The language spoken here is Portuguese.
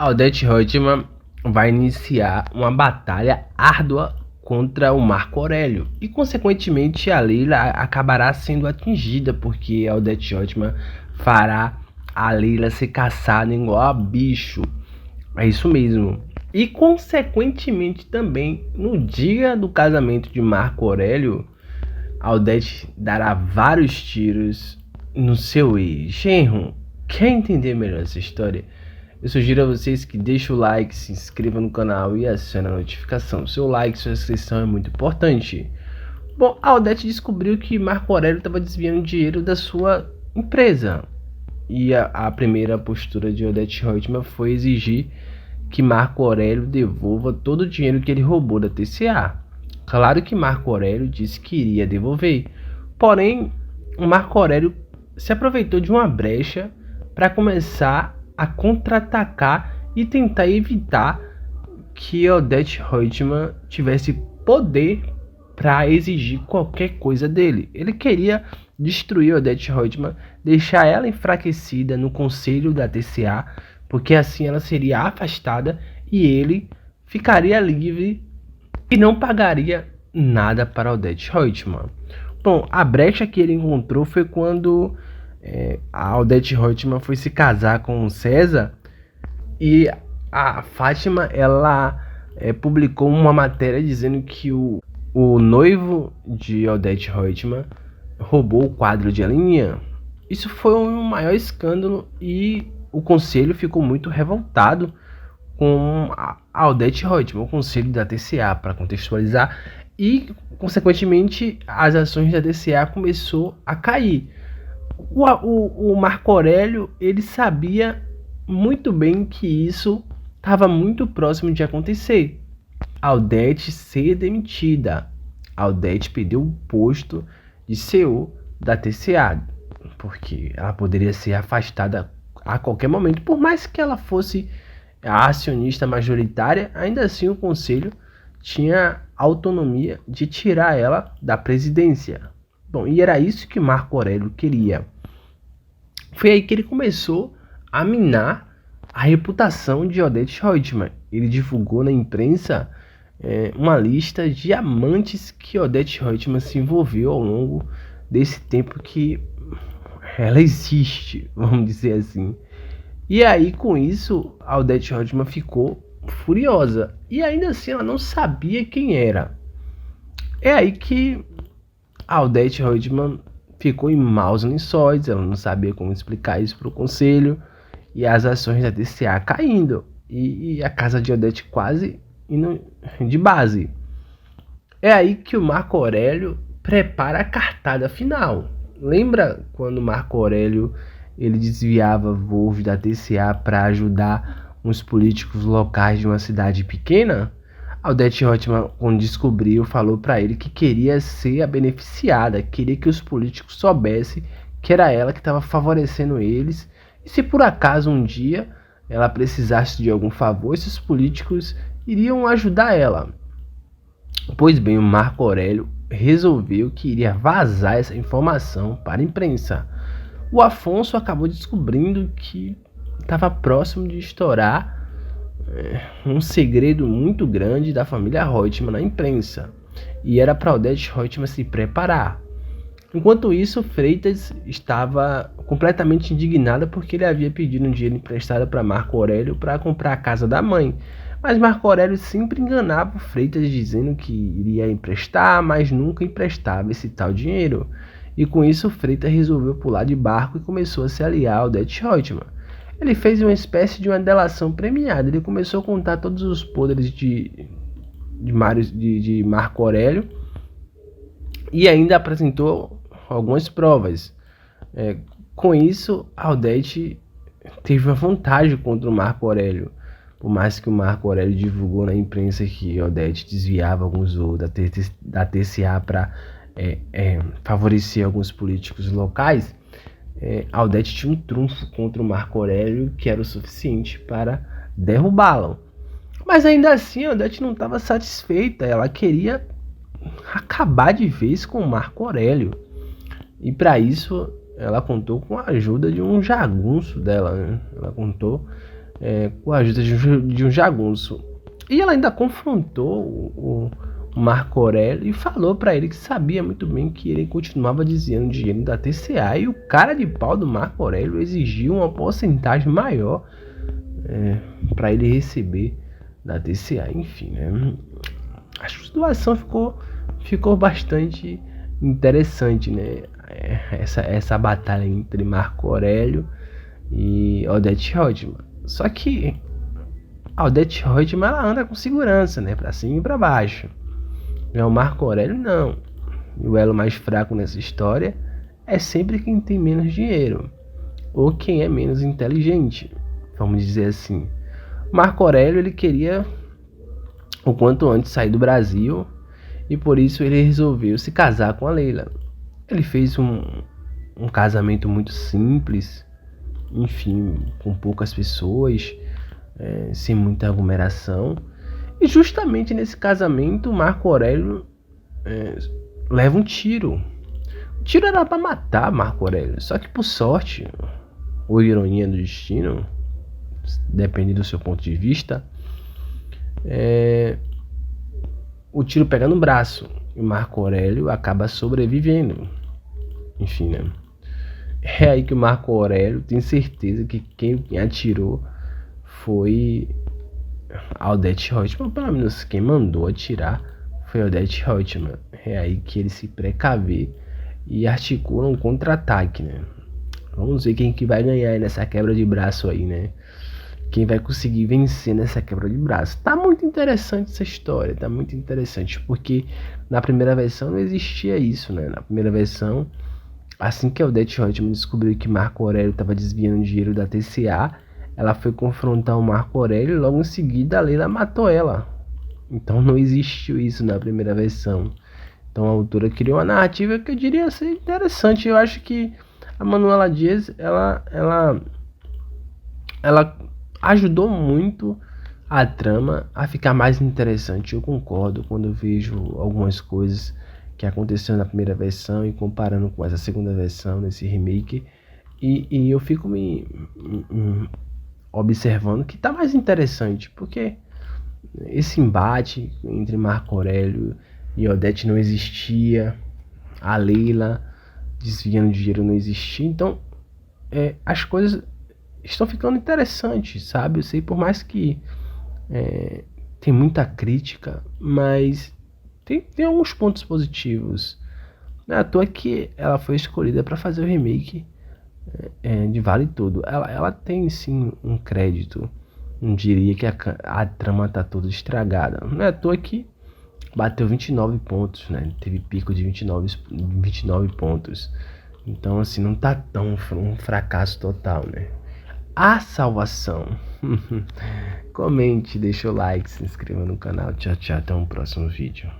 Odete Roitman vai iniciar uma batalha árdua contra o Marco Aurélio e, consequentemente, a Leila acabará sendo atingida, porque a Odete Roitman fará a Leila ser caçada igual a bicho. É isso mesmo. E, consequentemente, também, no dia do casamento de Marco Aurélio, a Odete dará vários tiros no seu ex-genro. Quer entender melhor essa história? Eu sugiro a vocês que deixem o like, se inscrevam no canal e acionem a notificação. Seu like, sua inscrição é muito importante. Bom, a Odete descobriu que Marco Aurélio estava desviando dinheiro da sua empresa. E a primeira postura de Odete Roitman foi exigir que Marco Aurélio devolva todo o dinheiro que ele roubou da TCA. Claro que Marco Aurélio disse que iria devolver, porém, o Marco Aurélio se aproveitou de uma brecha para começar a contra-atacar e tentar evitar que Odete Roitman tivesse poder para exigir qualquer coisa dele. Ele queria destruir Odete Roitman, deixar ela enfraquecida no conselho da TCA, porque assim ela seria afastada e ele ficaria livre e não pagaria nada para Odete Roitman. Bom, a brecha que ele encontrou foi quando a Odete Roitman foi se casar com o César e a Fátima ela publicou uma matéria dizendo que o noivo de Odete Roitman roubou o quadro de Alinha. Isso foi um maior escândalo e o conselho ficou muito revoltado com a Odete Roitman, o conselho da TCA, para contextualizar, e consequentemente as ações da TCA começou a cair. O Marco Aurélio ele sabia muito bem que isso estava muito próximo de acontecer. A Odete ser demitida. A Odete perdeu o posto de CEO da TCA, porque ela poderia ser afastada a qualquer momento, por mais que ela fosse a acionista majoritária, ainda assim o conselho tinha autonomia de tirar ela da presidência. Bom, e era isso que Marco Aurélio queria. Foi aí que ele começou a minar a reputação de Odete Roitman. Ele divulgou na imprensa uma lista de amantes que Odete Roitman se envolveu ao longo desse tempo que ela existe, vamos dizer assim. E aí, com isso, a Odete Roitman ficou furiosa. E ainda assim, ela não sabia quem era. É aí que a Odete Roitman ficou em maus lençóis. Ela não sabia como explicar isso para o conselho. E as ações da TCA caindo. E a casa de Odete quase indo de base. É aí que o Marco Aurélio prepara a cartada final. Lembra quando Marco Aurélio ele desviava voos da TCA para ajudar uns políticos locais de uma cidade pequena? A Odete Roitman, quando descobriu, falou para ele que queria ser a beneficiada, queria que os políticos soubessem que era ela que estava favorecendo eles, e se por acaso um dia ela precisasse de algum favor, esses políticos iriam ajudar ela. Pois bem, o Marco Aurélio resolveu que iria vazar essa informação para a imprensa. O Afonso acabou descobrindo que estava próximo de estourar um segredo muito grande da família Roitman na imprensa. E era para Odete Roitman se preparar. Enquanto isso, Freitas estava completamente indignada porque ele havia pedido um dinheiro emprestado para Marco Aurélio para comprar a casa da mãe. Mas Marco Aurélio sempre enganava o Freitas dizendo que iria emprestar, mas nunca emprestava esse tal dinheiro. E com isso, Freitas resolveu pular de barco e começou a se aliar ao Odete Roitman. Ele fez uma espécie de uma delação premiada. Ele começou a contar todos os podres de Marco Aurélio e ainda apresentou algumas provas. Com isso, a Odete teve uma vantagem contra o Marco Aurélio. Por mais que o Marco Aurélio divulgou na imprensa que a Odete desviava alguns voos da TCA para favorecer alguns políticos locais, a Odete tinha um trunfo contra o Marco Aurélio que era o suficiente para derrubá-lo. Mas ainda assim a Odete não estava satisfeita, ela queria acabar de vez com o Marco Aurélio. E para isso ela contou com a ajuda de um jagunço dela, né? Ela contou com a ajuda de um jagunço. E ela ainda confrontou o Marco Aurélio e falou para ele que sabia muito bem que ele continuava desviando dinheiro da TCA, e o cara de pau do Marco Aurélio exigiu uma porcentagem maior para ele receber da TCA. Enfim, né? A situação ficou bastante interessante, né? Essa batalha entre Marco Aurélio e Odete Roitman. Só que a Odete Roitman, ela anda com segurança, né? Pra cima e pra baixo. O Marco Aurélio não. E o elo mais fraco nessa história é sempre quem tem menos dinheiro, ou quem é menos inteligente, vamos dizer assim. Marco Aurélio, ele queria o quanto antes sair do Brasil, e por isso ele resolveu se casar com a Leila. Ele fez um casamento muito simples, enfim, com poucas pessoas, sem muita aglomeração. E justamente nesse casamento, Marco Aurélio leva um tiro. O tiro era para matar Marco Aurélio, só que por sorte, ou ironia do destino, depende do seu ponto de vista, o tiro pega no braço e Marco Aurélio acaba sobrevivendo. Enfim, né? É aí que o Marco Aurélio tem certeza que quem atirou foi a Odete Roitman. Pelo menos quem mandou atirar foi a Odete Roitman. É aí que ele se precavê e articula um contra-ataque, né? Vamos ver quem que vai ganhar nessa quebra de braço aí, né? Quem vai conseguir vencer nessa quebra de braço. Tá muito interessante essa história, tá muito interessante, porque na primeira versão não existia isso, né? Na primeira versão, assim que a Odete Roitman descobriu que Marco Aurélio estava desviando dinheiro da TCA, ela foi confrontar o Marco Aurélio e logo em seguida a Leila matou ela. Então não existiu isso na primeira versão. Então a autora criou uma narrativa que eu diria ser interessante. Eu acho que a Manuela Dias, ela ajudou muito a trama a ficar mais interessante. Eu concordo quando eu vejo algumas coisas que aconteceram na primeira versão e comparando com essa segunda versão, nesse remake, e eu fico me observando que tá mais interessante, porque esse embate entre Marco Aurélio e Odete não existia, a Leila desviando dinheiro não existia, então as coisas estão ficando interessantes, sabe? Eu sei, por mais que tem muita crítica, mas tem alguns pontos positivos. Não é à toa que ela foi escolhida para fazer o remake de Vale Tudo. Ela tem sim um crédito. Não diria que a trama tá toda estragada. Não é à toa que bateu 29 pontos, né? Teve pico de 29 pontos. Então, assim, não tá tão um fracasso total, né? A salvação. Comente, deixa o like, se inscreva no canal. Tchau, tchau. Até um próximo vídeo.